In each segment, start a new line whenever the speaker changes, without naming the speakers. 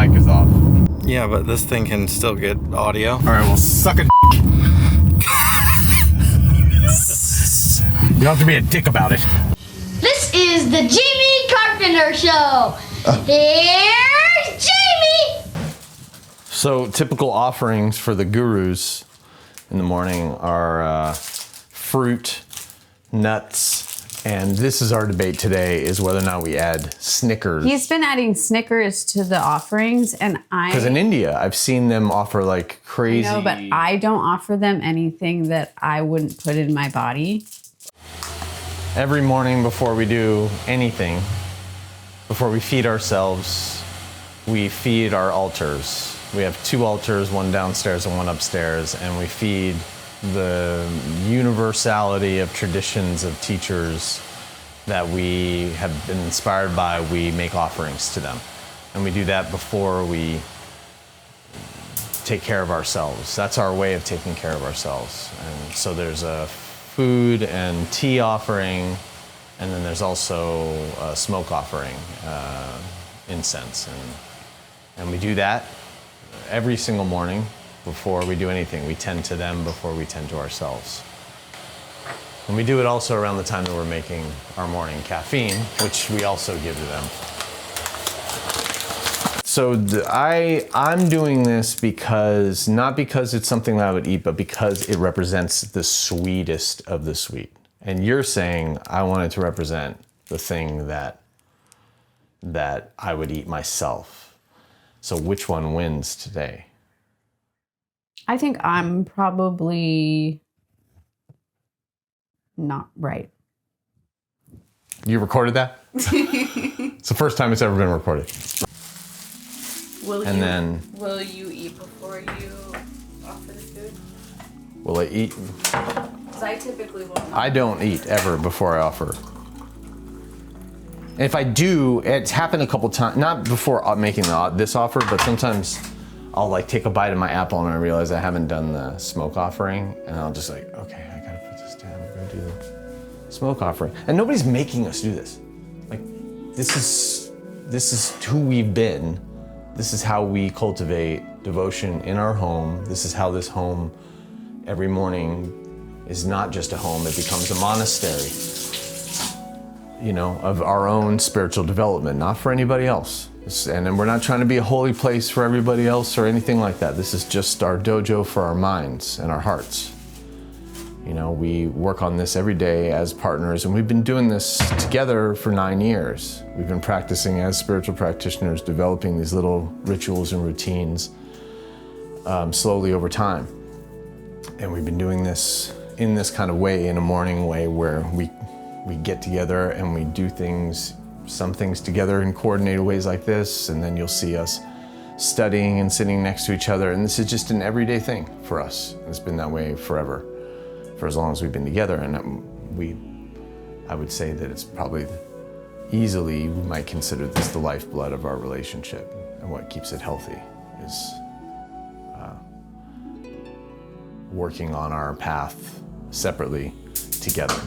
mic is off.
Yeah, but this thing can still get audio.
All right, well, suck a dick. You don't have to be a dick about it.
This is the Jaymee Carpenter Show. Here's Jaymee.
So typical offerings for the gurus in the morning are fruit, nuts, and this is our debate today, is whether or not we add Snickers.
He's been adding Snickers to the offerings, and
Because in India, I've seen them offer like crazy.
No, but I don't offer them anything that I wouldn't put in my body.
Every morning before we do anything, before we feed ourselves, we feed our altars. We have 2 altars, one downstairs and one upstairs, and we feed the universality of traditions of teachers that we have been inspired by. We make offerings to them. And we do that before we take care of ourselves. That's our way of taking care of ourselves. And so there's a food and tea offering, and then there's also a smoke offering, incense. And we do that every single morning before we do anything. We tend to them before we tend to ourselves. And we do it also around the time that we're making our morning caffeine, which we also give to them. So I'm doing this because, not because it's something that I would eat, but because it represents the sweetest of the sweet. And you're saying I want it to represent the thing that I would eat myself. So which one wins today?
I think I'm probably not right.
You recorded that? It's the first time it's ever been recorded.
Will you eat before you offer the food?
Will I eat?
Because I typically will not.
I don't eat ever before I offer. And if I do, it's happened a couple times, not before making this offer, but sometimes I'll like take a bite of my apple and I realize I haven't done the smoke offering, and I'll just like, okay, I gotta put this down and go do the smoke offering. And nobody's making us do this. Like, this is who we've been. This is how we cultivate devotion in our home. This is how this home every morning is not just a home, it becomes a monastery, you know, of our own spiritual development, not for anybody else. And we're not trying to be a holy place for everybody else or anything like that. This is just our dojo for our minds and our hearts. You know, we work on this every day as partners, and we've been doing this together for 9 years. We've been practicing as spiritual practitioners, developing these little rituals and routines slowly over time. And we've been doing this in this kind of way, in a morning way, where we get together and we do things, some things together in coordinated ways like this, and then you'll see us studying and sitting next to each other. And this is just an everyday thing for us. It's been that way forever, for as long as we've been together. And I would say that it's probably easily, we might consider this the lifeblood of our relationship, and what keeps it healthy is working on our path separately together.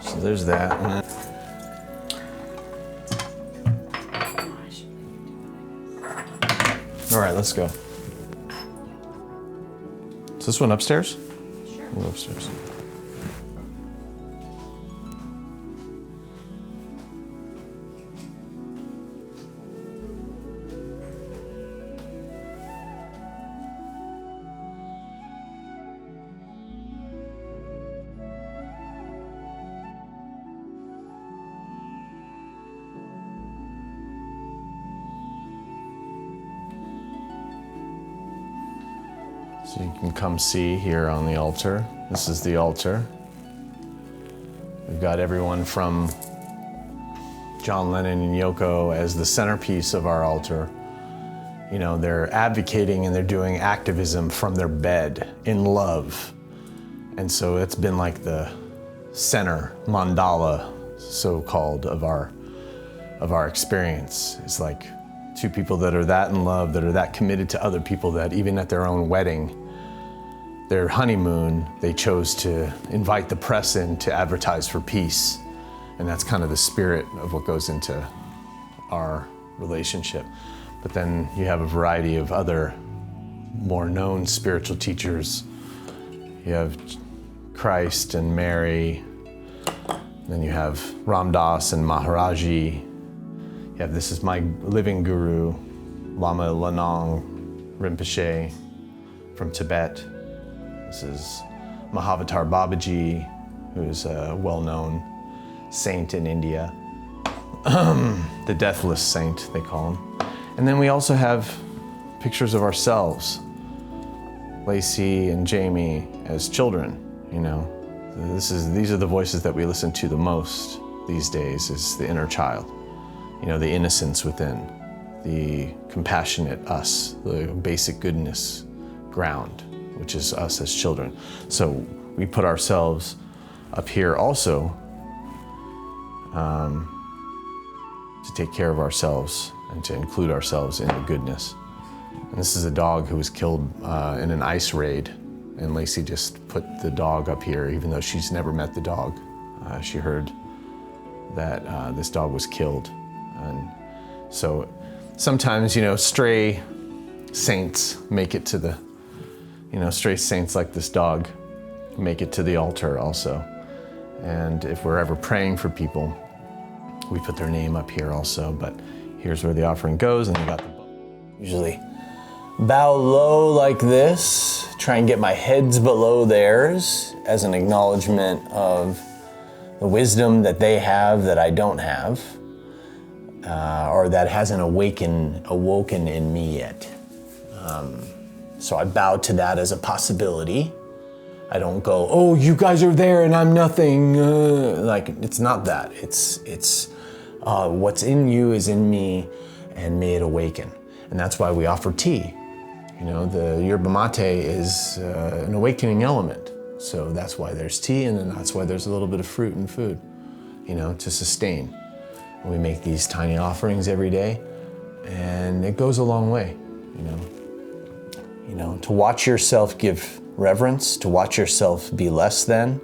So there's that. All right, let's go. Is this one upstairs?
Sure.
We'll go upstairs. So you can come see here on the altar. This is the altar. We've got everyone from John Lennon and Yoko as the centerpiece of our altar. You know, they're advocating and they're doing activism from their bed in love. And so it's been like the center mandala, so-called, of our experience. It's like 2 people that are that in love, that are that committed to other people, that even at their own wedding, their honeymoon, they chose to invite the press in to advertise for peace And that's kind of the spirit of what goes into our relationship. But then you have a variety of other more known spiritual teachers. You have Christ and Mary. Then you have Ram Dass and Maharaji. You have This Is My Living Guru, Lama Lanang Rinpoche from Tibet. This is Mahavatar Babaji, who's a well-known saint in India. The deathless saint, they call him. And then we also have pictures of ourselves, Lacee and Jaymee as children, you know. These are the voices that we listen to the most these days, is the inner child. You know, the innocence within, the compassionate us, the basic goodness ground, which is us as children. So we put ourselves up here also to take care of ourselves and to include ourselves in the goodness. And this is a dog who was killed in an ice raid, and Lacee just put the dog up here, even though she's never met the dog. She heard that this dog was killed. And so sometimes, you know, stray saints make it to the, you know, stray saints like this dog make it to the altar also. And if we're ever praying for people, we put their name up here also. But here's where the offering goes, and you got the book. Usually bow low like this, try and get my heads below theirs as an acknowledgement of the wisdom that they have that I don't have, or that hasn't awoken in me yet. So I bow to that as a possibility. I don't go, oh, you guys are there and I'm nothing. Like, it's not that. It's what's in you is in me, and may it awaken. And that's why we offer tea. You know, the yerba mate is an awakening element. So that's why there's tea, and then that's why there's a little bit of fruit and food, you know, to sustain. And we make these tiny offerings every day, and it goes a long way, you know. You know, to watch yourself give reverence, to watch yourself be less than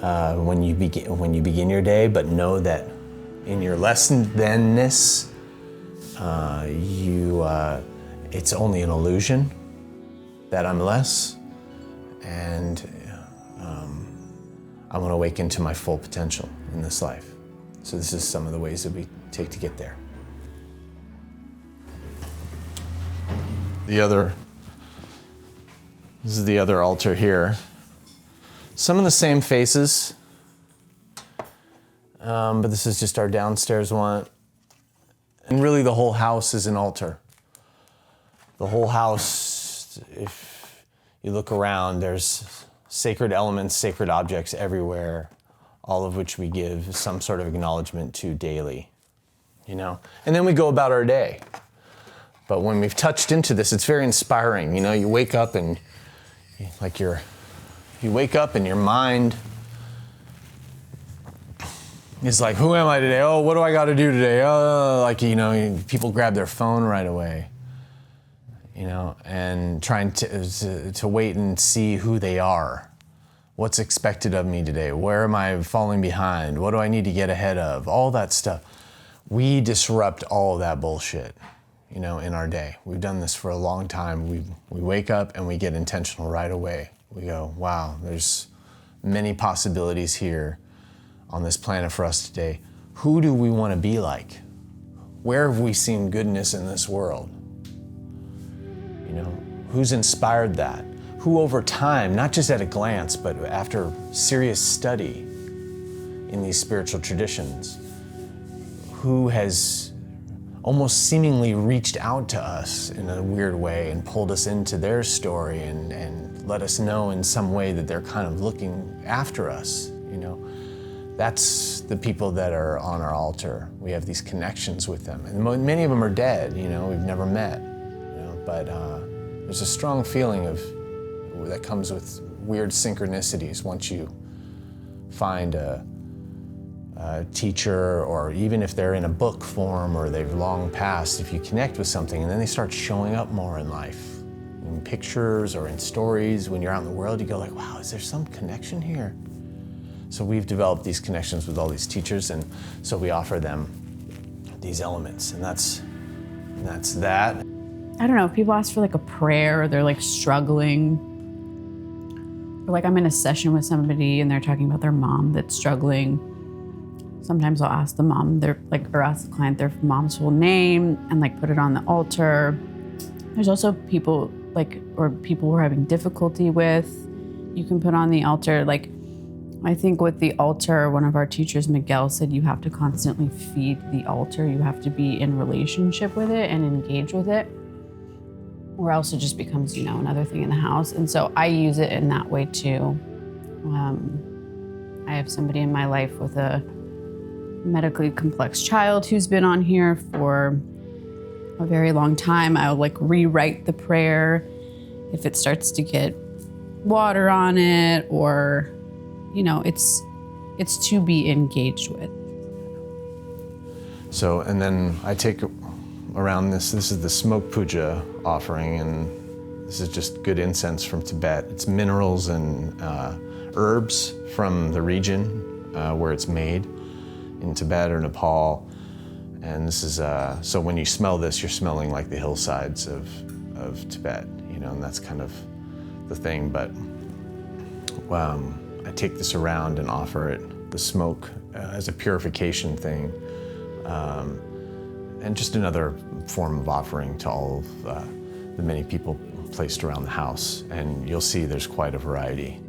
when you begin your day, but know that in your less thanness, it's only an illusion that I'm less, and I want to awaken to my full potential in this life. So this is some of the ways that we take to get there. This is the other altar here. Some of the same faces, but this is just our downstairs one. And really the whole house is an altar. The whole house, if you look around, there's sacred elements, sacred objects everywhere, all of which we give some sort of acknowledgement to daily, you know? And then we go about our day. But when we've touched into this, it's very inspiring. You know, you wake up and you wake up and your mind is like, who am I today? Oh, what do I got to do today? Oh, like, you know, people grab their phone right away, you know, and trying to wait and see who they are. What's expected of me today? Where am I falling behind? What do I need to get ahead of? All that stuff. We disrupt all of that bullshit, you know, in our day. We've done this for a long time. We wake up and we get intentional right away. We go, wow, there's many possibilities here on this planet for us today. Who do we want to be like? Where have we seen goodness in this world? You know, who's inspired that? Who over time, not just at a glance, but after serious study in these spiritual traditions, who has almost seemingly reached out to us in a weird way and pulled us into their story and let us know in some way that they're kind of looking after us, you know? That's the people that are on our altar. We have these connections with them. And many of them are dead, you know, we've never met, you know, but there's a strong feeling that comes with weird synchronicities once you find a teacher, or even if they're in a book form or they've long passed, if you connect with something and then they start showing up more in life, in pictures or in stories, when you're out in the world, you go like, wow, is there some connection here? So we've developed these connections with all these teachers, and so we offer them these elements, and that's that.
I don't know, if people ask for like a prayer or they're like struggling, or like I'm in a session with somebody and they're talking about their mom that's struggling, sometimes I'll ask the mom, or ask the client their mom's full name and like put it on the altar. There's also people people we're having difficulty with, you can put on the altar. Like, I think with the altar, one of our teachers, Miguel, said you have to constantly feed the altar. You have to be in relationship with it and engage with it, or else it just becomes, another thing in the house. And so I use it in that way too. I have somebody in my life with a medically complex child who's been on here for a very long time. I'll like rewrite the prayer if it starts to get water on it, or it's to be engaged with.
So, and then I take around this is the smoke puja offering, and this is just good incense from Tibet. It's minerals and herbs from the region where it's made in Tibet or Nepal. And this is, so when you smell this, you're smelling like the hillsides of Tibet, and that's kind of the thing. But I take this around and offer it, the smoke, as a purification thing, and just another form of offering to all of the many people placed around the house. And you'll see there's quite a variety.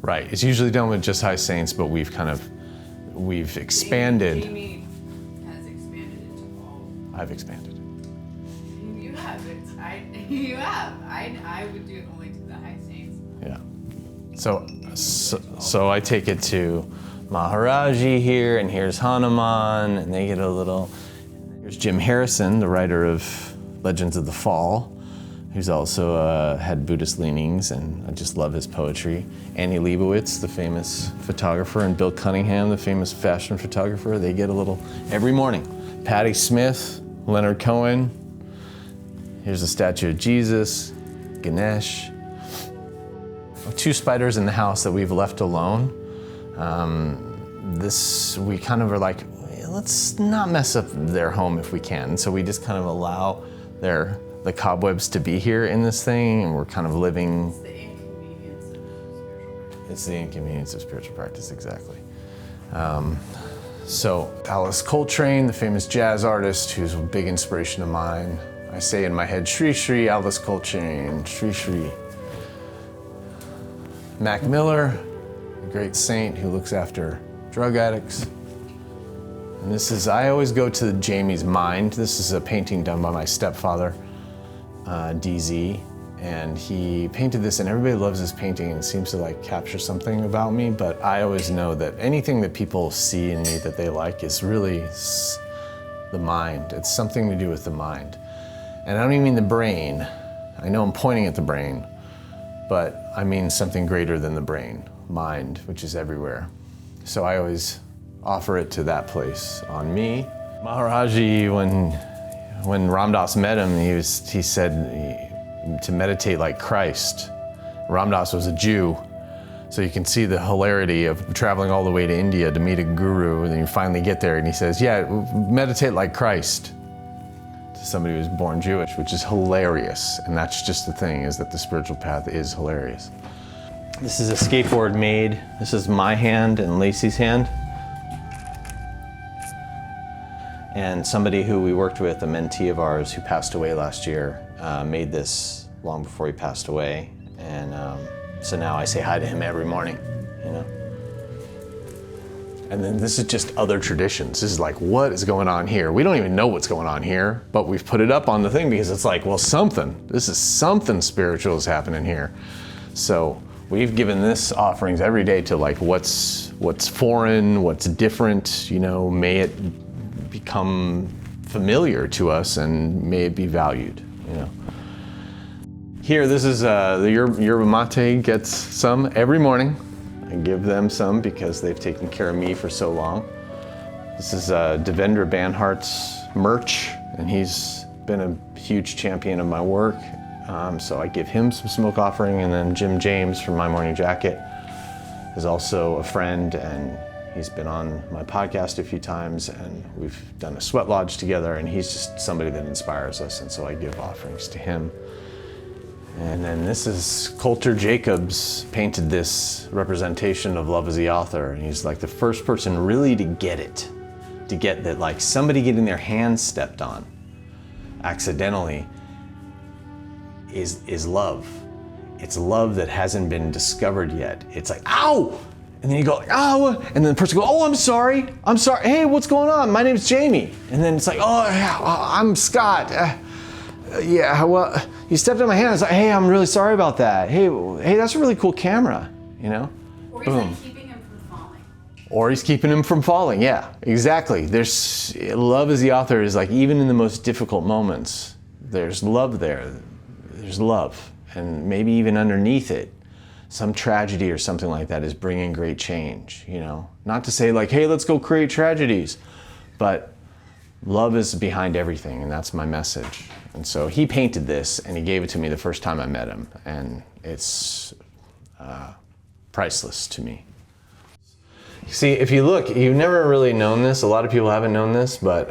Right, it's usually done with just high saints, but we've expanded.
Jaymee has expanded into all.
I've expanded.
You have. You have. I would do it only to the high saints.
Yeah. So I take it to Maharaji here, and here's Hanuman, and they get a little. Here's Jim Harrison, the writer of Legends of the Fall, who's also had Buddhist leanings, and I just love his poetry. Annie Leibovitz, the famous photographer, and Bill Cunningham, the famous fashion photographer, they get a little every morning. Patti Smith, Leonard Cohen. Here's a statue of Jesus, Ganesh. 2 spiders in the house that we've left alone. We kind of are like, let's not mess up their home if we can. So we just kind of allow the cobwebs to be here in this thing, and we're kind of living. It's the inconvenience of spiritual practice, exactly. So Alice Coltrane, the famous jazz artist, who's a big inspiration of mine. I say in my head, Shri Shri Alice Coltrane, Shri Shri. Mac Miller, a great saint who looks after drug addicts. And this is, I always go to Jaymee's mind. This is a painting done by my stepfather, DZ, and he painted this, and everybody loves this painting and seems to like capture something about me, but I always know that anything that people see in me that they like is really the mind. It's something to do with the mind. And I don't even mean the brain. I know I'm pointing at the brain, but I mean something greater than the brain, mind, which is everywhere. So I always offer it to that place on me. Maharaji, when Ram Dass met him, he said to meditate like Christ. Ram Dass was a Jew, so you can see the hilarity of traveling all the way to India to meet a guru, and then you finally get there and he says, yeah, meditate like Christ, to somebody who's born Jewish, which is hilarious. And that's just the thing, is that the spiritual path is hilarious. This is a skateboard made. This is my hand and Lacee's hand. And somebody who we worked with, a mentee of ours who passed away last year, made this long before he passed away. And so now I say hi to him every morning, And then this is just other traditions. This is like, what is going on here? We don't even know what's going on here, but we've put it up on the thing because it's like, well, this is something spiritual is happening here. So we've given this offerings every day to like what's foreign, what's different, may it become familiar to us and may it be valued, Here, this is the yerba mate gets some every morning. I give them some because they've taken care of me for so long. This is Devendra Banhart's merch, and he's been a huge champion of my work. So I give him some smoke offering, and then Jim James from My Morning Jacket is also a friend, and he's been on my podcast a few times, and we've done a sweat lodge together, and he's just somebody that inspires us, and so I give offerings to him. And then this is Coulter Jacobs painted this representation of love as the author, and he's like the first person really to get it, to get that like somebody getting their hands stepped on accidentally is love. It's love that hasn't been discovered yet. It's like, ow! And then you go, like, ow! And then the person goes, oh, I'm sorry. Hey, what's going on? My name's Jaymee. And then it's like, oh, yeah, I'm Scott. Yeah, well, you stepped on my hand. It's like, hey, I'm really sorry about that. Hey, that's a really cool camera, you know?
Or he's
Boom.
like keeping him from falling.
Or he's keeping him from falling, yeah, exactly. Love as the author is like, even in the most difficult moments, there's love there. There's love. And maybe even underneath it, some tragedy or something like that is bringing great change, you know? Not to say like, hey, let's go create tragedies, but love is behind everything, and that's my message. And so he painted this, and he gave it to me the first time I met him, and it's priceless to me. See, if you look, you've never really known this. A lot of people haven't known this, but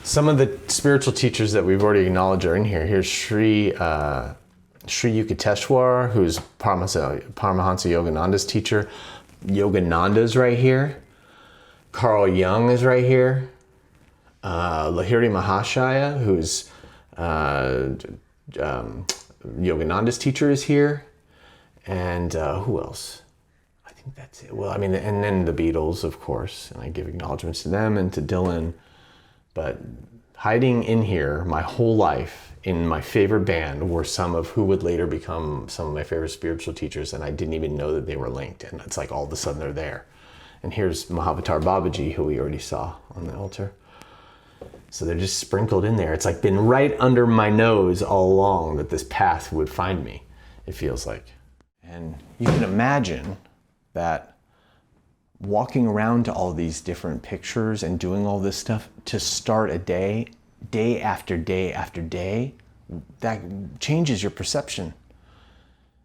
some of the spiritual teachers that we've already acknowledged are in here. Here's Sri Yukteswar, who's Paramahansa Yogananda's teacher. Yogananda's right here. Carl Jung is right here. Lahiri Mahashaya, who's Yogananda's teacher, is here. And who else? I think that's it. Well, I mean, and then the Beatles, of course, and I give acknowledgments to them and to Dylan. But hiding in here my whole life in my favorite band were some of who would later become some of my favorite spiritual teachers, and I didn't even know that they were linked, and it's like all of a sudden they're there. And here's Mahavatar Babaji, who we already saw on the altar. So they're just sprinkled in there. It's like been right under my nose all along that this path would find me, it feels like. And you can imagine that walking around to all these different pictures and doing all this stuff to start a day after day after day, that changes your perception.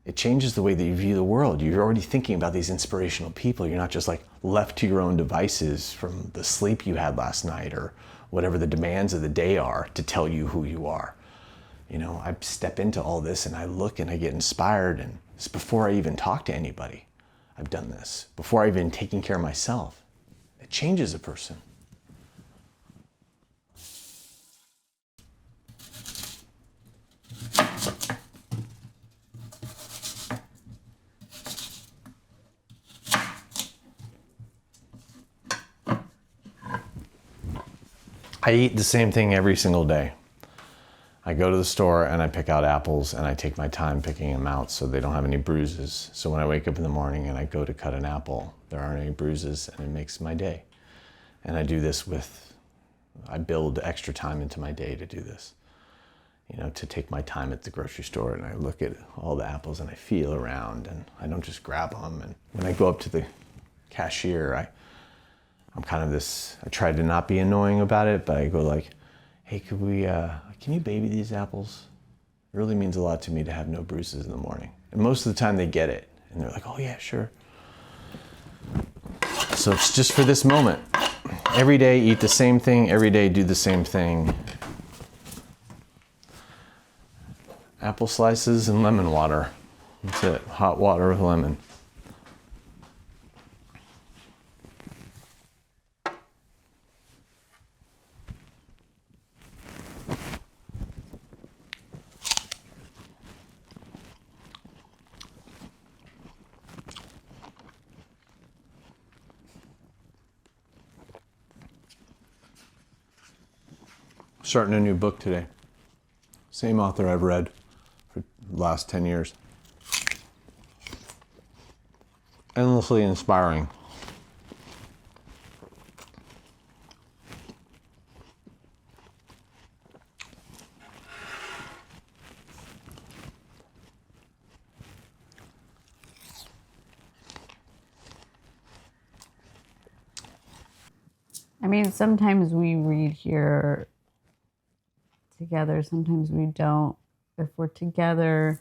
It changes the way that you view the world. You're already thinking about these inspirational people. You're not just like left to your own devices from the sleep you had last night or whatever the demands of the day are to tell you who you are. You know, I step into all this and I look and I get inspired, and it's before I even talk to anybody. I've done this before I've even taken care of myself. It changes a person. I eat the same thing every single day. I go to the store and I pick out apples, and I take my time picking them out so they don't have any bruises. So when I wake up in the morning and I go to cut an apple, there aren't any bruises, and it makes my day. And I do this I build extra time into my day to do this. You know, to take my time at the grocery store and I look at all the apples and I feel around, and I don't just grab them. And when I go up to the cashier, I'm kind of I try to not be annoying about it, but I go like, hey, can you baby these apples? It really means a lot to me to have no bruises in the morning. And most of the time they get it. And they're like, oh yeah, sure. So it's just for this moment. Every day, eat the same thing. Every day, do the same thing. Apple slices and lemon water. That's it. Hot water with lemon. Starting a new book today. Same author I've read for the last 10 years. Endlessly inspiring.
I mean, sometimes we read here together, sometimes we don't. If we're together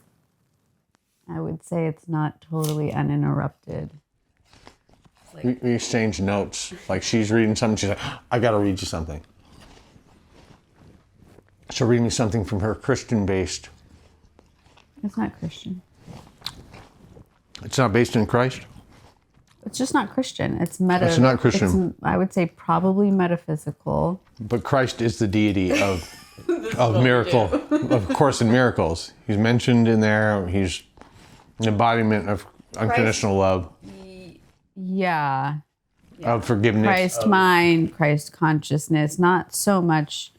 I would say it's not totally uninterrupted.
We exchange notes. Like she's reading something, she's like, I gotta read you something. She'll read me something from her Christian-based.
It's not Christian.
It's not based in Christ?
It's just not Christian. It's
It's not Christian.
I would say probably metaphysical.
But Christ is the deity of miracle, of Course in Miracles. He's mentioned in there. He's an embodiment of unconditional love,
Yeah.
of forgiveness.
Christ mind, Christ consciousness, not so much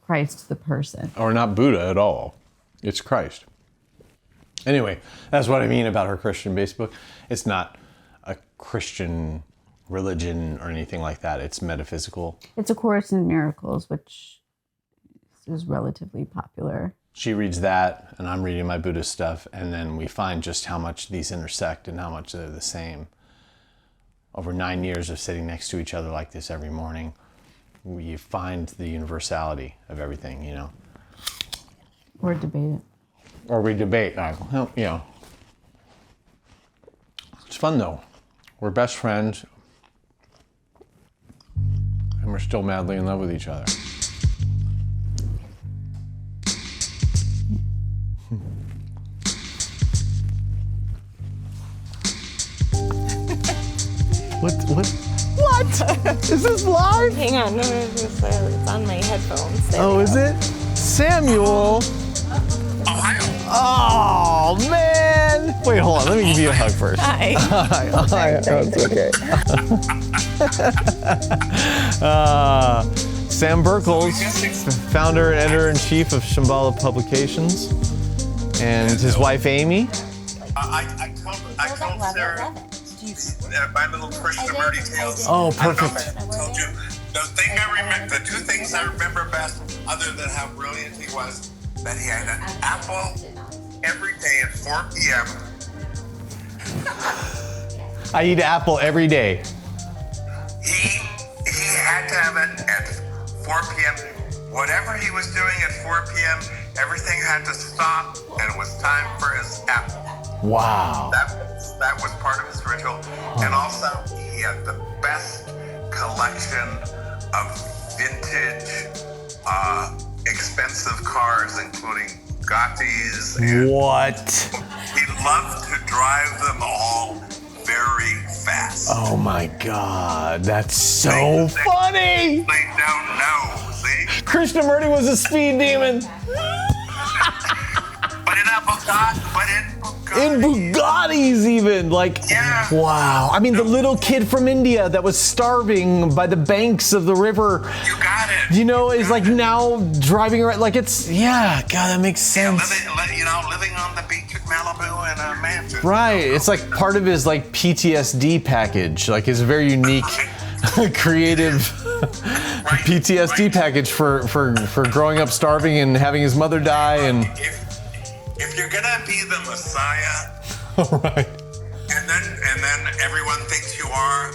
Christ the person.
Or not Buddha at all. It's Christ. Anyway, that's what I mean about her Christian-based book. It's not a Christian religion or anything like that. It's metaphysical.
It's A Course in Miracles, which is relatively popular.
She reads that, and I'm reading my Buddhist stuff, and then we find just how much these intersect and how much they're the same. Over 9 years of sitting next to each other like this every morning, we find the universality of everything, you know.
Or debate it.
Or we debate, well, you know. It's fun though. We're best friends, and we're still madly in love with each other. What? Is this live?
Hang on, no, it's on my headphones. There
Oh,
we
is
go.
it? Samuel! Oh, man! Wait, hold on. Let me give you a hug first.
Hi.
Hi. That's okay. Sam Bercholz, founder and editor-in-chief of Shambhala Publications, and his wife, Amy.
I told Sara my little Krishnamurti tales.
Oh, perfect.
I told you the two things I remember best, other than how brilliant he was, that he had an apple every day at 4 p.m.
I eat apple every day.
He had to have it at 4 p.m. Whatever he was doing at 4 p.m., everything had to stop, and it was time for his apple.
Wow.
That was part of his ritual. And also, he had the best collection of vintage, expensive cars, including Gatis. And
What?
he loved to drive them all very fast.
Oh my God, that's so funny!
They don't know, see?
Krishnamurti was a speed demon.
But in a Bugatti,
In Bugattis even, like,
Yeah.
wow. I mean, the little kid from India that was starving by the banks of the river,
you got it.
you know, is like now driving around, like it's, yeah, God, that makes
Yeah,
sense.
living on the beach at Malibu in a mansion.
Right, it's like part of his like PTSD package, like his very unique, creative PTSD package for growing up starving and having his mother die and.
If you're gonna be the Messiah,
Right.
and then everyone thinks you are,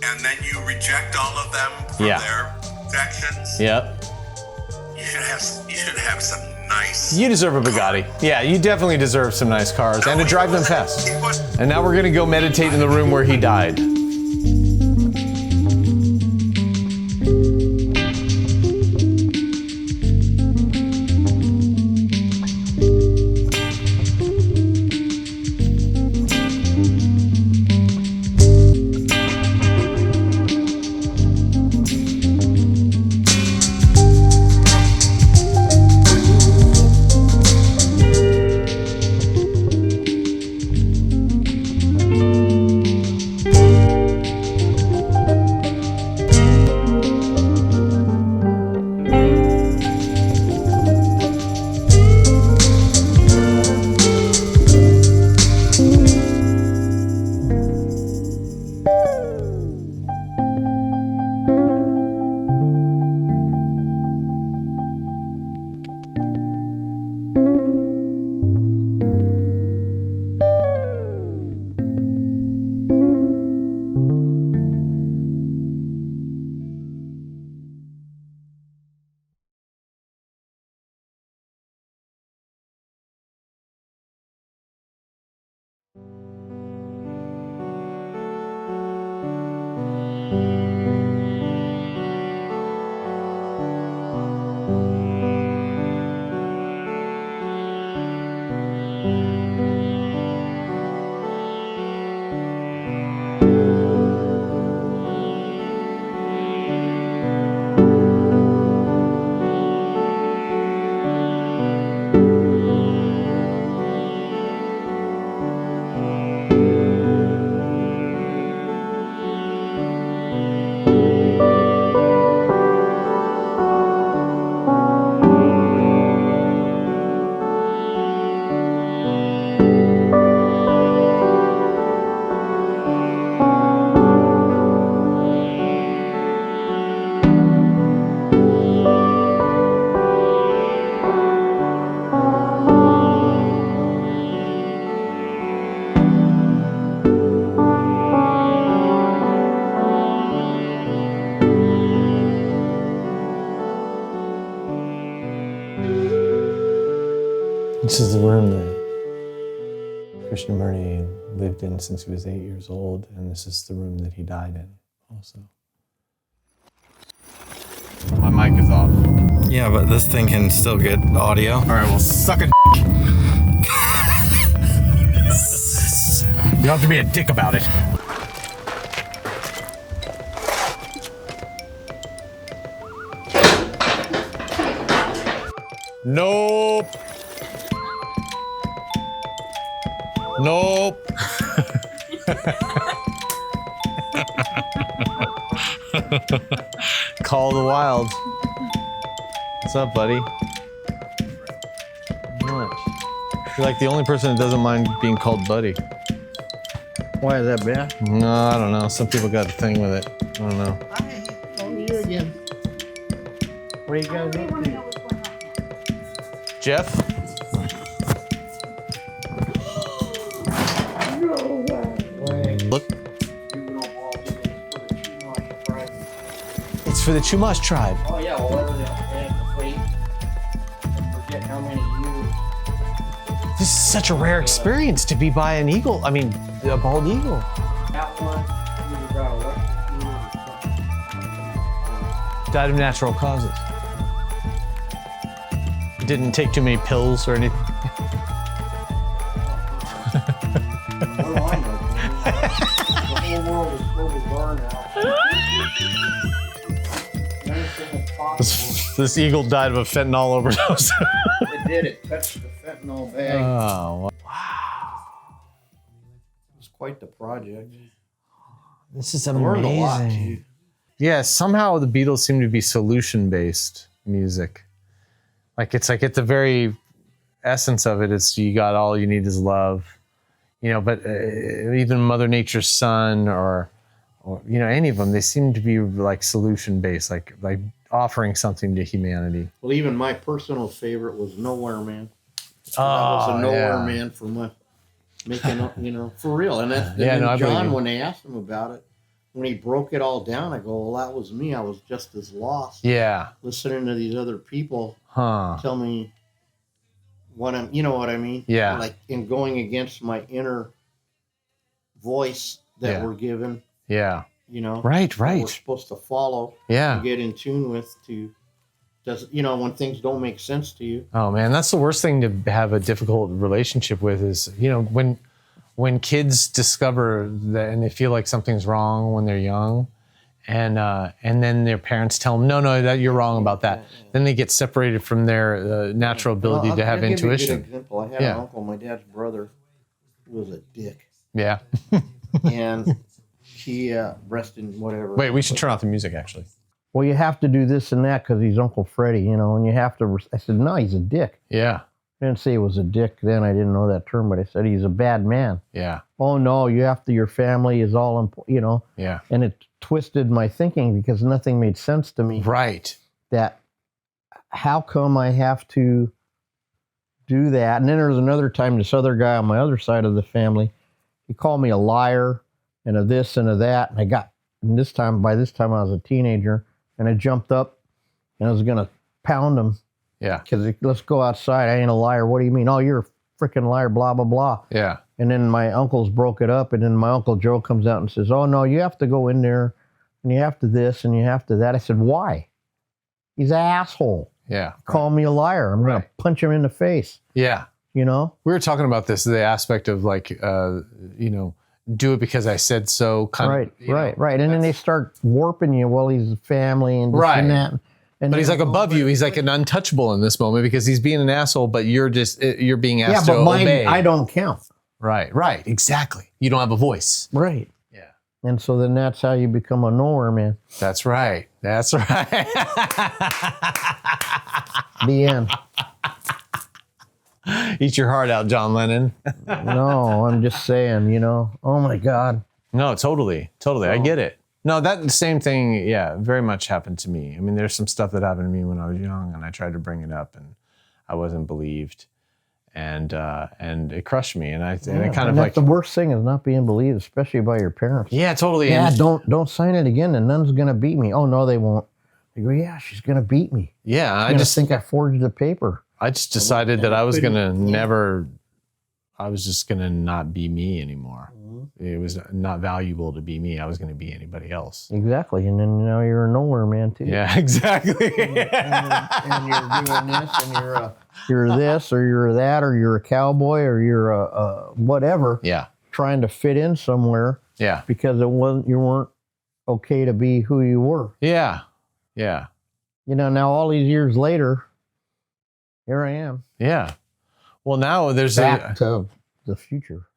and then you reject all of them for
Yeah.
their rejections,
Yep.
you should have some nice.
You deserve a Bugatti. Yeah, you definitely deserve some nice cars and to drive them fast.
He would-
And now we're gonna go meditate in the room where he died. This is the room that Krishnamurti lived in since he was 8 years old, and this is the room that he died in also. My mic is off.
Yeah, but this thing can still get audio.
All right, well, suck a dick. You don't have to be a dick about it.
Nope. Nope. Call the wild. What's up, buddy? Not much. You're like the only person that doesn't mind being called buddy.
Why is that bad?
No, I don't know. Some people got a thing with it. I don't know.
Hi, how are you again? What are you guys up to?
Jeff? Look. It's for the Chumash tribe.
Oh yeah, well, they have to wait. I forget how many years.
This is such a rare experience to be by an eagle. I mean, a bald eagle.
That one, you got electrocuted.
Died of natural causes. Didn't take too many pills or anything.
What do I know? The whole world is so bizarre now. Anything is possible.
This eagle died of a fentanyl overdose.
It did. It touched the fentanyl bag.
Oh,
It was quite the project.
this is
I learned a lot,
amazing.
too.
Yeah, somehow the Beatles seem to be solution-based music. It's like at the very essence of it, it's you got all you need is love, you know. But even Mother Nature's Son or you know, any of them, they seem to be like solution-based, like offering something to humanity.
Well, even my personal favorite was Nowhere Man. I was a Nowhere Man for my making, you know, for real. And then John, when they asked him about it, when he broke it all down, I go, well, that was me. I was just as lost.
Yeah.
Listening to these other people tell me what I'm, you know what I mean?
Yeah.
Like in going against my inner voice that we're given.
Yeah.
You know?
Right.
That we're supposed to follow.
Yeah.
To get in tune with, you know, when things don't make sense to you.
Oh man, that's the worst thing to have a difficult relationship with is, you know, when kids discover that and they feel like something's wrong when they're young, and then their parents tell them, no, that you're wrong about that. Then they get separated from their natural ability to have intuition.
I'll give you a good example. I had an uncle, my dad's brother, who was a dick.
Yeah.
And he rested whatever.
Wait, we should turn off the music actually.
Well, you have to do this and that because he's Uncle Freddie, you know, and you have to. I said, no, he's a dick.
Yeah.
I didn't say he was a dick then. I didn't know that term, but I said he's a bad man.
Yeah.
Oh, no, you have to, your family is all important, you know.
Yeah.
And it twisted my thinking because nothing made sense to me.
Right.
That how come I have to do that? And then there was another time, this other guy on my other side of the family, he called me a liar and a this and a that. And by this time I was a teenager. And I jumped up and I was going to pound him.
Yeah.
Because let's go outside. I ain't a liar. What do you mean? Oh, you're a freaking liar, blah, blah, blah.
Yeah.
And then my uncles broke it up. And then my Uncle Joe comes out and says, oh, no, you have to go in there and you have to this and you have to that. I said, why? He's an asshole.
Yeah.
Call me a liar. I'm going to punch him in the face.
Yeah.
You know?
We were talking about this, the aspect of like, you know, do it because I said so. Kind of,
right. And then they start warping you. Well, he's family and this and that. And
but he's like above you. He's like an untouchable in this moment because he's being an asshole, but you're being asked to obey.
I don't count.
Right. Exactly. You don't have a voice.
Right.
Yeah.
And so then that's how you become a nowhere man.
That's right. The
end.
Eat your heart out, John Lennon.
No, I'm just saying, you know, oh my God.
No, totally. I get it. No, that same thing, yeah, very much happened to me. I mean, there's some stuff that happened to me when I was young, and I tried to bring it up, and I wasn't believed, and it crushed me. And I kind of like
the worst thing is not being believed, especially by your parents.
Yeah, totally.
Yeah, don't sign it again. The nun's gonna beat me. Oh no, they won't. They go, yeah, she's gonna beat me.
Yeah,
I just think I forged the paper.
I just decided that I was just gonna not be me anymore. It was not valuable to be me. I was gonna be anybody else.
Exactly, and then now you're a nowhere man too.
Yeah, exactly.
and you're doing this, and you're this, or you're that, or you're a cowboy, or you're a whatever.
Yeah.
Trying to fit in somewhere.
Yeah.
Because you weren't okay to be who you were.
Yeah. Yeah.
You know, now all these years later, here I am.
Yeah. Well, now there's
back to the future.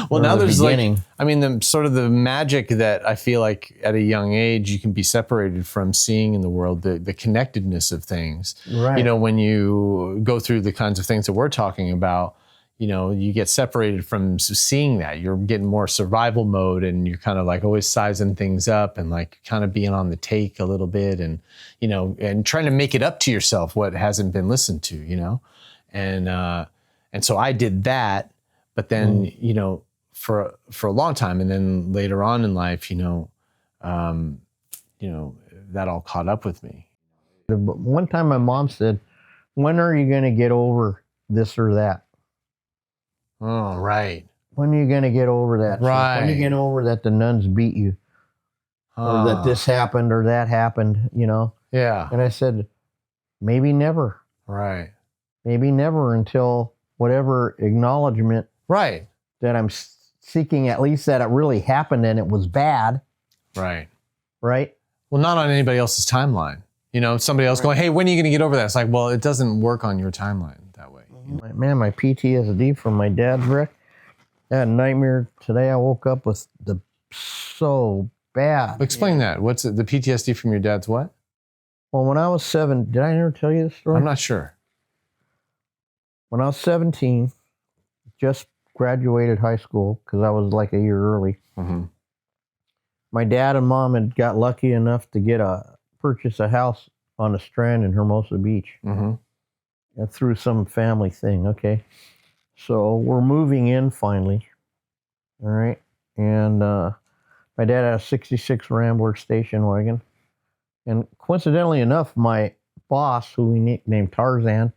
Well, now there's
beginning.
like, I mean, the sort of the magic that I feel like at a young age you can be separated from seeing in the world, the connectedness of things.
Right.
You know, when you go through the kinds of things that we're talking about, you know, you get separated from seeing that. You're getting more survival mode, and you're kind of like always sizing things up and like kind of being on the take a little bit, and, you know, and trying to make it up to yourself what hasn't been listened to, you know? And so I did that, but then, you know, for a long time, and then later on in life, you know, that all caught up with me.
One time my mom said, when are you going to get over this or that?
Oh, right.
When are you going to get over that?
Right.
When are you get over that the nuns beat you? Or that this happened or that happened, you know?
Yeah.
And I said, maybe never.
Right.
Maybe never until whatever acknowledgement
right.
that I'm seeking, at least that it really happened and it was bad.
Right.
Right?
Well, not on anybody else's timeline. You know, somebody else going, hey, when are you going to get over that? It's like, well, it doesn't work on your timeline that way.
Man, my PTSD from my dad's wreck, I had a nightmare today. I woke up with so bad.
Explain that. What's the PTSD from your dad's what?
Well, when I was 7, did I ever tell you the story?
I'm not sure.
When I was 17, just graduated high school because I was like a year early.
Mm-hmm.
My dad and mom had got lucky enough to purchase a house on the Strand in Hermosa Beach.
Mm-hmm.
And through some family thing, okay? So we're moving in finally, all right? And my dad had a 66 Rambler station wagon. And coincidentally enough, my boss, who we nicknamed Tarzan,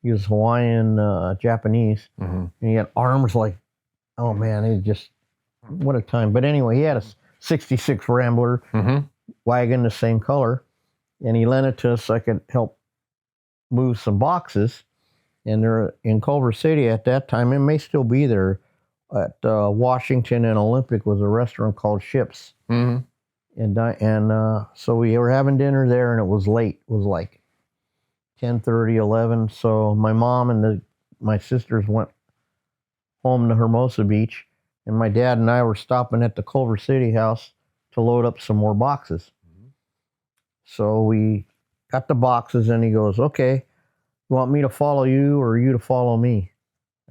he was Hawaiian, Japanese, and he had arms like, oh man, he just, what a time. But anyway, he had a 66 Rambler wagon, the same color, and he lent it to us so I could help move some boxes. And they're in Culver City at that time, it may still be there, at Washington and Olympic was a restaurant called Ships. And so we were having dinner there, and it was late. It was like 10:30, 11. So my mom and my sisters went home to Hermosa Beach, and my dad and I were stopping at the Culver City house to load up some more boxes. So we got the boxes, and he goes, okay, you want me to follow you or you to follow me?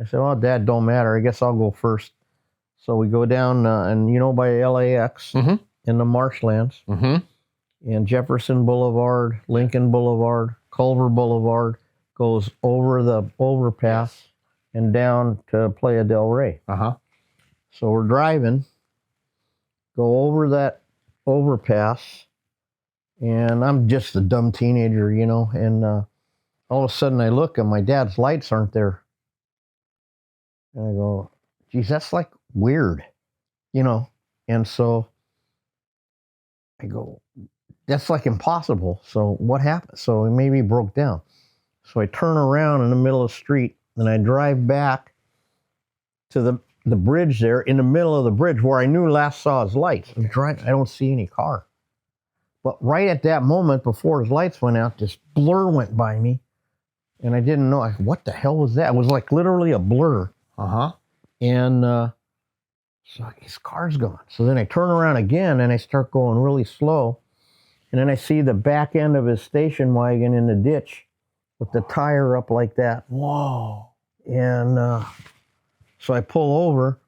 I said, well, Dad, don't matter. I guess I'll go first. So we go down, and you know, by LAX in the marshlands, and Jefferson Boulevard, Lincoln Boulevard, Culver Boulevard, goes over the overpass and down to Playa del Rey. So we're driving, go over that overpass, and I'm just a dumb teenager, you know, and all of a sudden I look and my dad's lights aren't there. And I go, geez, that's like weird, you know? And so I go, that's like impossible. So what happened? So maybe he broke down. So I turn around in the middle of the street and I drive back to the bridge there, in the middle of the bridge where I knew last saw his lights. I'm driving, I don't see any car. But right at that moment, before his lights went out, this blur went by me. And I didn't know, what the hell was that? It was like literally a blur.
Uh-huh.
And so his car's gone. So then I turn around again and I start going really slow. And then I see the back end of his station wagon in the ditch with the tire up like that.
Whoa.
And so I pull over.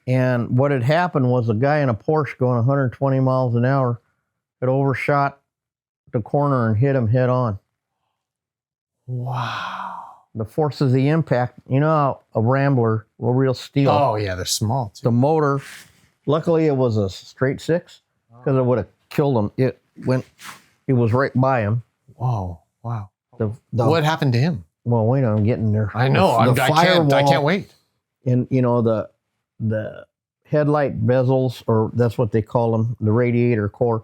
And what had happened was a guy in a Porsche going 120 miles an hour had overshot the corner and hit him head on.
Wow.
The force of the impact, you know how a Rambler, a real steel.
Oh, yeah, they're small, too.
The motor, luckily it was a straight six, because it would have killed him. It was right by him.
Whoa, wow.
The,
What happened to him?
Well, wait, I'm getting there.
I know, I can't wait.
And, you know, the headlight bezels, or that's what they call them, the radiator core,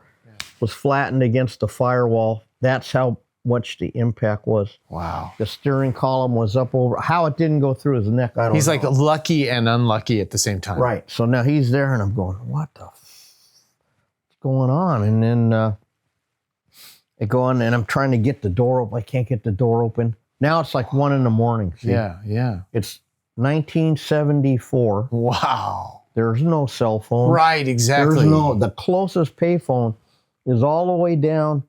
was flattened against the firewall. That's how much the impact was.
Wow.
The steering column was up over. How it didn't go through his neck, I don't know.
He's like lucky and unlucky at the same time.
Right. So now he's there and I'm going, what the what's going on? And then I go on and I'm trying to get the door open. I can't get the door open. Now it's like 1 a.m. See?
Yeah, yeah.
It's 1974.
Wow.
There's no cell phone.
Right, exactly.
The closest payphone is all the way down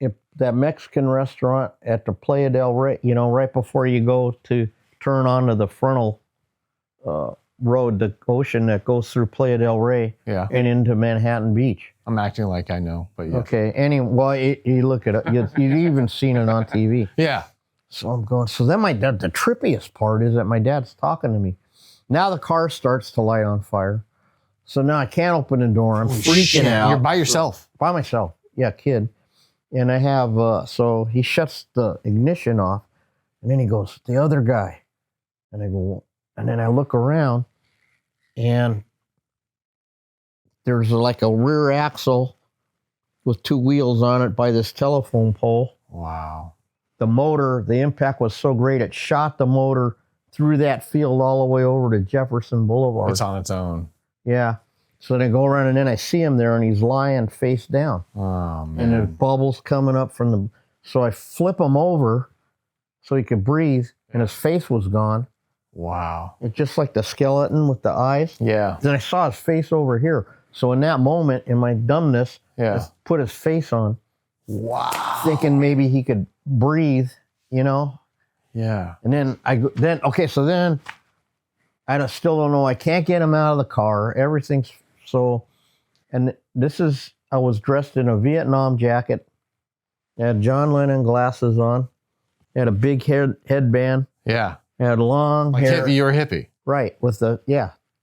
at that Mexican restaurant at the Playa del Rey, you know, right before you go to turn onto the frontal road, the ocean that goes through Playa del Rey and into Manhattan Beach.
I'm acting like I know, but yeah.
Okay, anyway, you look at it. You've even seen it on TV.
Yeah.
So I'm going, so then the trippiest part is that my dad's talking to me. Now the car starts to light on fire. So now I can't open the door. I'm freaking out.
You're by yourself.
By myself. Yeah, kid. And I have, so he shuts the ignition off. And then he goes, the other guy. And I go, and then I look around. And there's like a rear axle with 2 wheels on it by this telephone pole.
Wow.
The motor, the impact was so great, it shot the motor through that field all the way over to Jefferson Boulevard.
It's on its own.
Yeah. So then I go around and then I see him there and he's lying face down.
Oh, man.
And there's bubbles coming up from the... So I flip him over so he could breathe and his face was gone.
Wow.
It's just like the skeleton with the eyes.
Yeah.
Then I saw his face over here. So in that moment, in my dumbness, I put his face on.
Wow.
Thinking maybe he could breathe, you know?
Yeah.
And then so then I still don't know. I can't get him out of the car. Everything's so, and I was dressed in a Vietnam jacket. I had John Lennon glasses on. I had a big headband.
Yeah.
I had long
like
hair.
Hippie, you're a hippie.
Right. With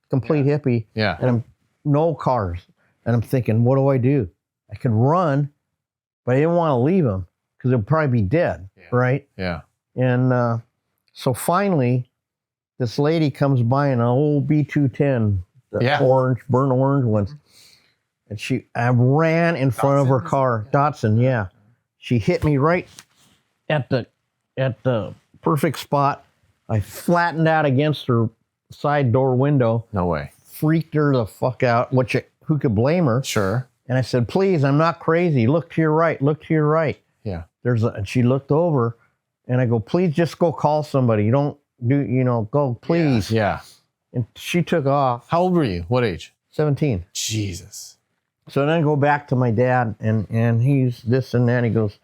complete hippie.
Yeah.
And no cars. And I'm thinking, what do I do? I could run, but I didn't want to leave him because he'll probably be dead.
Yeah.
Right.
Yeah.
And so finally, this lady comes by in an old B210, the burnt orange ones. And I ran in front of her car, Datsun, yeah. She hit me right at the perfect spot. I flattened out against her side door window.
No way.
Freaked her the fuck out, who could blame her?
Sure.
And I said, please, I'm not crazy. Look to your right, look to your right.
Yeah.
And she looked over. And I go, please just go call somebody. You don't go, please.
Yeah.
And she took off.
How old were you? What age?
17.
Jesus.
So then I go back to my dad, and he's this and that. He goes,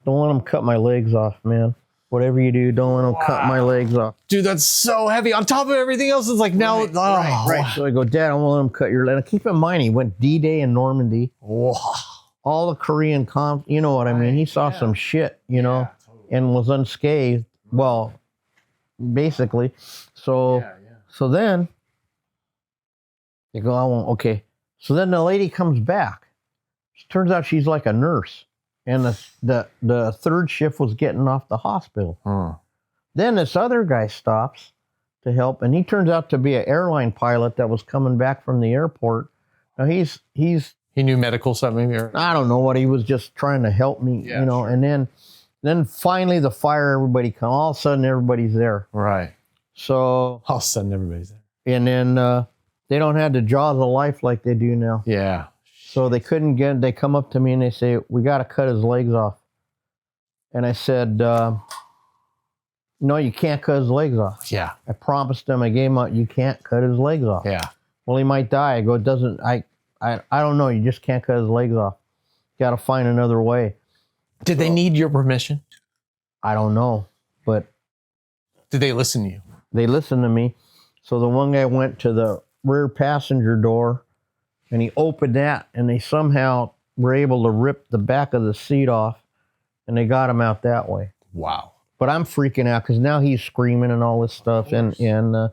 don't let him cut my legs off, man. Whatever you do, don't let him cut my legs off.
Dude, that's so heavy. On top of everything else, it's like now.
Right. So I go, Dad, I don't let him cut your leg. Keep in mind, he went D-Day in Normandy.
Wow.
All the Korean you know what I mean? He saw some shit, you know. Yeah. And was unscathed, well, basically. So then, you go, okay. So then the lady comes back. It turns out she's like a nurse. And the third shift was getting off the hospital.
Huh.
Then this other guy stops to help, and he turns out to be an airline pilot that was coming back from the airport. Now he's
He knew medical stuff maybe? Or?
I don't know what he was just trying to help me, you know. Sure. And then finally the fire, everybody come. All of a sudden everybody's there.
Right.
So
all of a sudden everybody's there.
And then they don't have the jaws of life like they do now.
Yeah.
So they couldn't get. They come up to me and they say, "We got to cut his legs off." And I said, "No, you can't cut his legs off."
Yeah.
I promised him. I gave him. You can't cut his legs off.
Yeah.
Well, he might die. I go. It doesn't. I don't know. You just can't cut his legs off. Got to find another way.
Did they need your permission?
I don't know, but
did they listen to you?
They listened to me. So the one guy went to the rear passenger door, and he opened that, and they somehow were able to rip the back of the seat off, and they got him out that way.
Wow.
But I'm freaking out because now he's screaming and all this stuff, and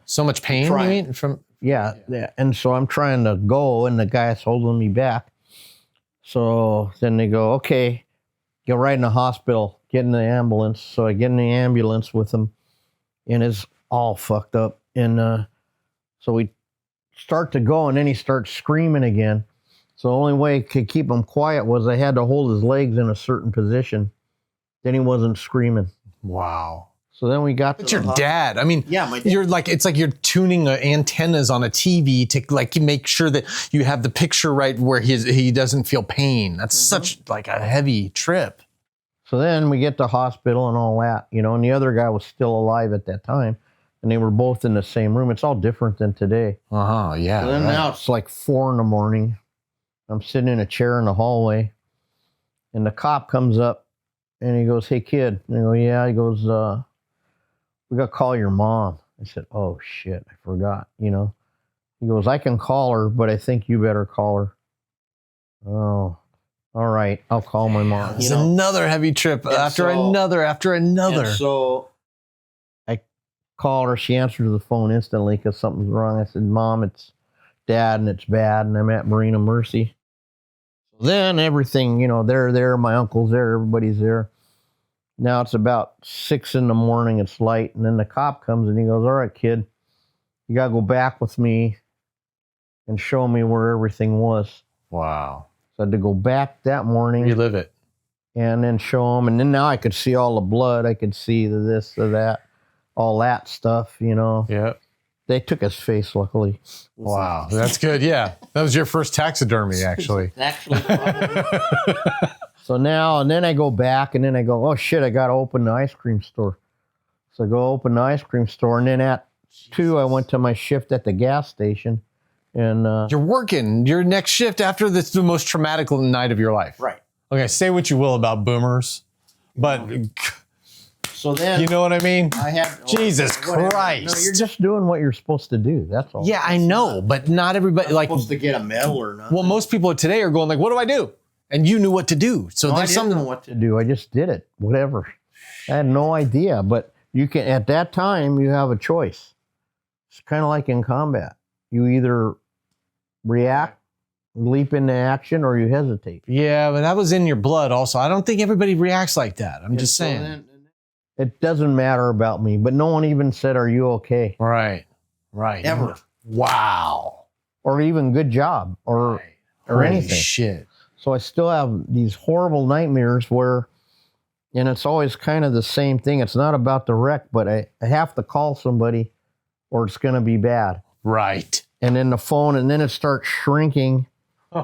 so much pain. You mean from?
Yeah, and so I'm trying to go, and the guy's holding me back. So then they go, okay, go right in the hospital, get in the ambulance. So I get in the ambulance with him, and it's all fucked up. And so we start to go, and then he starts screaming again. So the only way I could keep him quiet was I had to hold his legs in a certain position. Then he wasn't screaming.
Wow.
So then we got.
It's your dad. I mean,
yeah, my dad.
You're like, it's like you're tuning antennas on a TV to like make sure that you have the picture right where he doesn't feel pain. That's such like a heavy trip.
So then we get to hospital and all that, you know, and the other guy was still alive at that time, and they were both in the same room. It's all different than today.
Yeah.
So then now it's like 4 a.m. I'm sitting in a chair in the hallway, and the cop comes up, and he goes, "Hey, kid." And I go, "Yeah." He goes, "We got to call your mom." I said, "Oh, shit, I forgot," you know. He goes, "I can call her, but I think you better call her." Oh, all right, I'll call my mom.
It's another heavy trip after another.
And so I called her. She answered the phone instantly because something's wrong. I said, "Mom, it's Dad, and it's bad, and I'm at Marina Mercy." Then everything, you know, they're there, my uncle's there, everybody's there. Now it's about 6 a.m. It's light. And then the cop comes and he goes, "All right, kid, you got to go back with me and show me where everything was."
Wow.
So I had to go back that morning.
Relive it.
And then show him. And then now I could see all the blood. I could see the this, the that, all that stuff, you know.
Yeah.
They took his face, luckily.
Wow. That's good. Yeah. That was your first taxidermy, actually.
Actually, So now, and then I go back, and then I go, "Oh, shit, I got to open the ice cream store." So I go open the ice cream store, and then at 2, I went to my shift at the gas station. And
you're working your next shift after this, the most traumatic night of your life.
Right.
Okay, say what you will about boomers, but
so then,
you know what I mean?
I have
Jesus
whatever.
Christ.
No, you're just doing what you're supposed to do. That's all.
Yeah, I know, but not everybody like
supposed to get a medal or not.
Well, most people today are going like, "What do I do?" And you knew what to do. So
No, I
there's
didn't
something.
know what to do. I just did it. Whatever. I had no idea. But you can, at that time, you have a choice. It's kind of like in combat. You either react, leap into action, or you hesitate.
Yeah, but that was in your blood also. I don't think everybody reacts like that. I'm just saying.
Then, it doesn't matter about me. But no one even said, "Are you okay?"
Right.
Ever.
Wow.
Or even "good job," or
Holy
anything.
Shit.
So I still have these horrible nightmares where, and it's always kind of the same thing. It's not about the wreck, but I have to call somebody or it's going to be bad.
Right.
And then the phone, and then it starts shrinking. You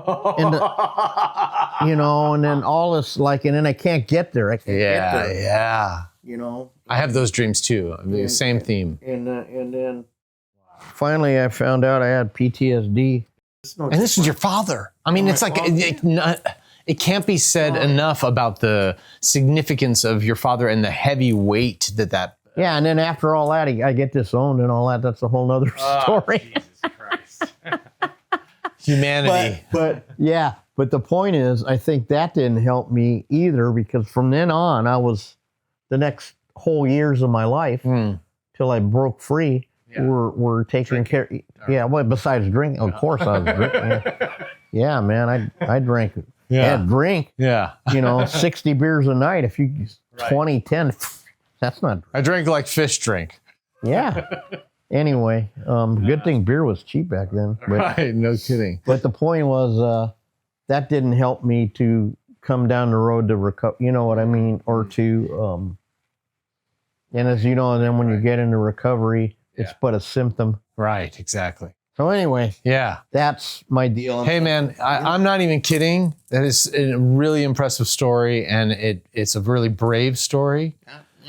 know, and then all this, like, and then I can't get there. I can't get there.
Yeah.
You know?
I have those dreams too. The same theme.
And then finally I found out I had PTSD.
And this is your father. I mean, it's like, it can't be said enough about the significance of your father and the heavy weight that.
Yeah, and then after all that, I get disowned and all that. That's a whole nother story.
Jesus Christ. Humanity.
But yeah, but the point is, I think that didn't help me either, because from then on, I was the next whole years of my life till I broke free. Were taking care. Yeah, well, besides drinking, of course I was drinking. Yeah, man, I drank.
Yeah.
I'd drink.
Yeah.
You know, 60 beers a night. If you 20, 10, that's not.
I drank like fish drink.
Yeah. Anyway, good thing beer was cheap back then. But,
Right, no kidding.
But the point was, that didn't help me to come down the road to recover, you know what I mean? Or to, and as you know, then when you get into recovery, it's but a symptom.
Right, exactly.
So anyway,
Yeah.
that's my deal.
Hey man, I'm not even kidding. That is a really impressive story, and it's a really brave story.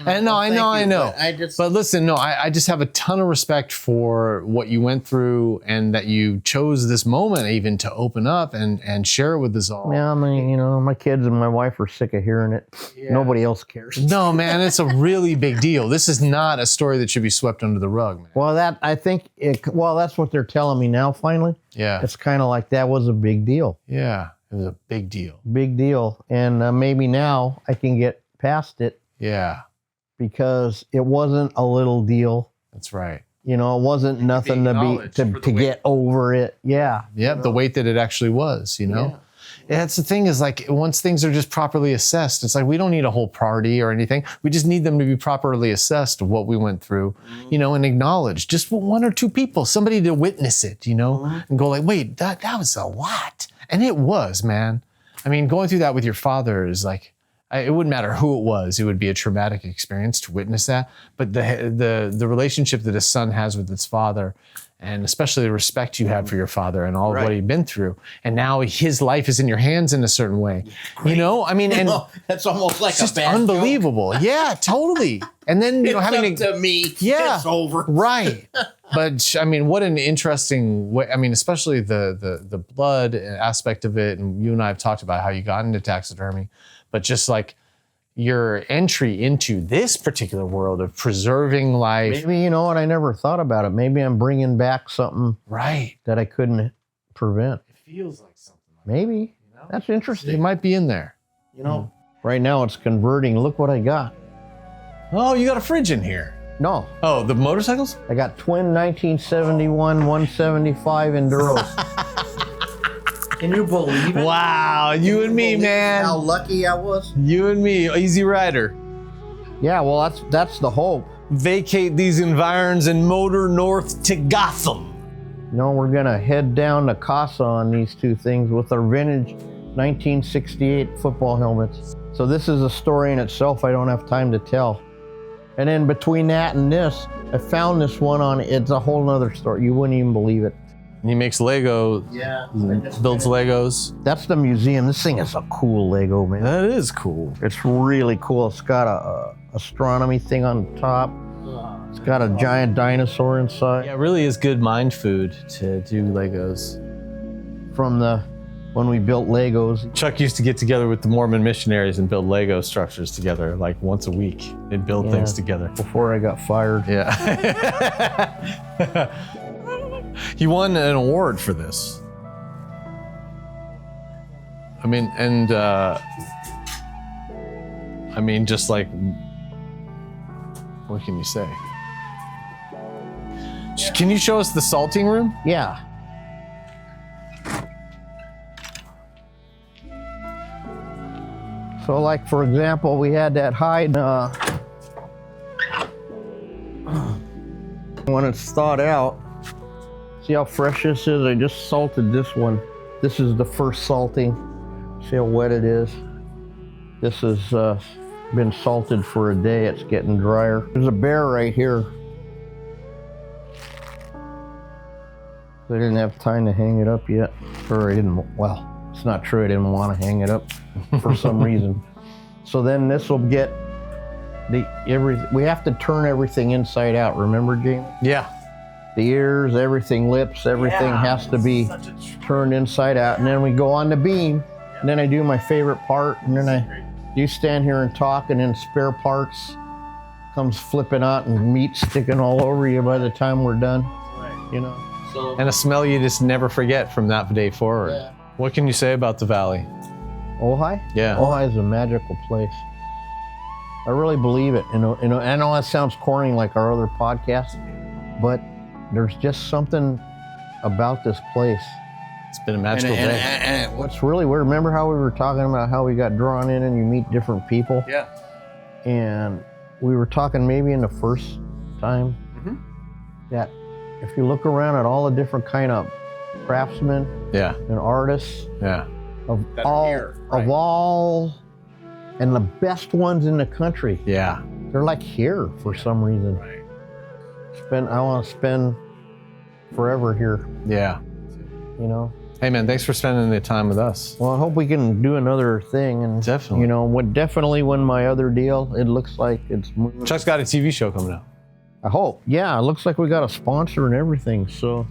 And no, I know. But listen, no, I just have a ton of respect for what you went through, and that you chose this moment even to open up and share it with us all.
Yeah, I mean, you know, my kids and my wife are sick of hearing it. Yeah. Nobody else cares.
No, man, it's a really big deal. This is not a story that should be swept under the rug, man.
Well, that's what they're telling me now, finally.
Yeah.
It's kind of like that was a big deal.
Yeah, it was a big deal.
Big deal. And maybe now I can get past it.
Yeah.
Because it wasn't a little deal.
That's right.
You know, it wasn't nothing to get over it. Yeah.
Yeah, the weight that it actually was, you know? Yeah. That's the thing is like, once things are just properly assessed, it's like we don't need a whole party or anything. We just need them to be properly assessed of what we went through, you know, and acknowledged. Just one or two people, somebody to witness it, you know, and go like, wait, that was a lot. And it was, man. I mean, going through that with your father is like, it wouldn't matter who it was. It would be a traumatic experience to witness that. But the relationship that a son has with his father, and especially the respect you had for your father and all of what he'd been through, and now his life is in your hands in a certain way. You know, I mean, and
that's almost like
it's just unbelievable. Yeah, totally. And then you know, having
to me, it's over.
Right. But I mean, what an interesting way. I mean, especially the blood aspect of it, and you and I have talked about how you got into taxidermy. But just like your entry into this particular world of preserving life.
Maybe, you know what, I never thought about it. Maybe I'm bringing back something that I couldn't prevent.
It feels like something.
Maybe. You know? That's interesting.
It might be in there.
You know, right now it's converting. Look what I got.
Oh, you got a fridge in here.
No.
Oh, the motorcycles?
I got twin 1971 175 Enduros. Can you believe it?
Wow, you and me, man.
How lucky I was.
You and me, easy rider.
Yeah, well, that's the hope.
Vacate these environs and motor north to Gotham.
No, we're gonna head down to Casa on these two things with our vintage 1968 football helmets. So this is a story in itself. I don't have time to tell. And then between that and this, I found this one on. It's a whole nother story. You wouldn't even believe it.
He makes Lego.
Yeah.
Builds Legos.
That's the museum. This thing is a cool Lego, man.
That is cool.
It's really cool. It's got a astronomy thing on top. It's got a giant dinosaur inside.
Yeah, it really is good mind food to do Legos.
From when we built Legos.
Chuck used to get together with the Mormon missionaries and build Lego structures together like once a week. They'd build things together.
Before I got fired.
Yeah. He won an award for this. I mean, and I mean, just like, what can you say? Can you show us the salting room?
Yeah. So like, for example, we had that hide when it's thawed out. See how fresh this is? I just salted this one. This is the first salting. See how wet it is? This has been salted for a day. It's getting drier. There's a bear right here. I didn't have time to hang it up yet. Or I didn't, well, it's not true. I didn't want to hang it up for some reason. So then this will get we have to turn everything inside out. Remember, Jaymee?
Yeah.
The ears, everything, lips, everything has to be turned inside out. And then we go on the beam. And then I do my favorite part. And then you stand here and talk, and then spare parts comes flipping out and meat sticking all over you by the time we're done. You know?
And a smell you just never forget from that day forward. Yeah. What can you say about the Valley?
Ojai?
Yeah.
Ojai is a magical place. I really believe it. You know, I know that sounds corny like our other podcasts, but there's just something about this place.
It's been a magical day.
And what's really weird, remember how we were talking about how we got drawn in and you meet different people?
Yeah.
And we were talking maybe in the first time that if you look around at all the different kind of craftsmen and artists, of
That are
all
here, right.
of all, and the best ones in the country.
Yeah.
They're like here for some reason.
Right.
I want to spend forever here.
Yeah.
You know.
Hey man, thanks for spending the time with us.
Well, I hope we can do another thing, and
Definitely.
you know, definitely when my other deal, it looks like it's moving.
Chuck's got a TV show coming out.
I hope. Yeah, it looks like we got a sponsor and everything. So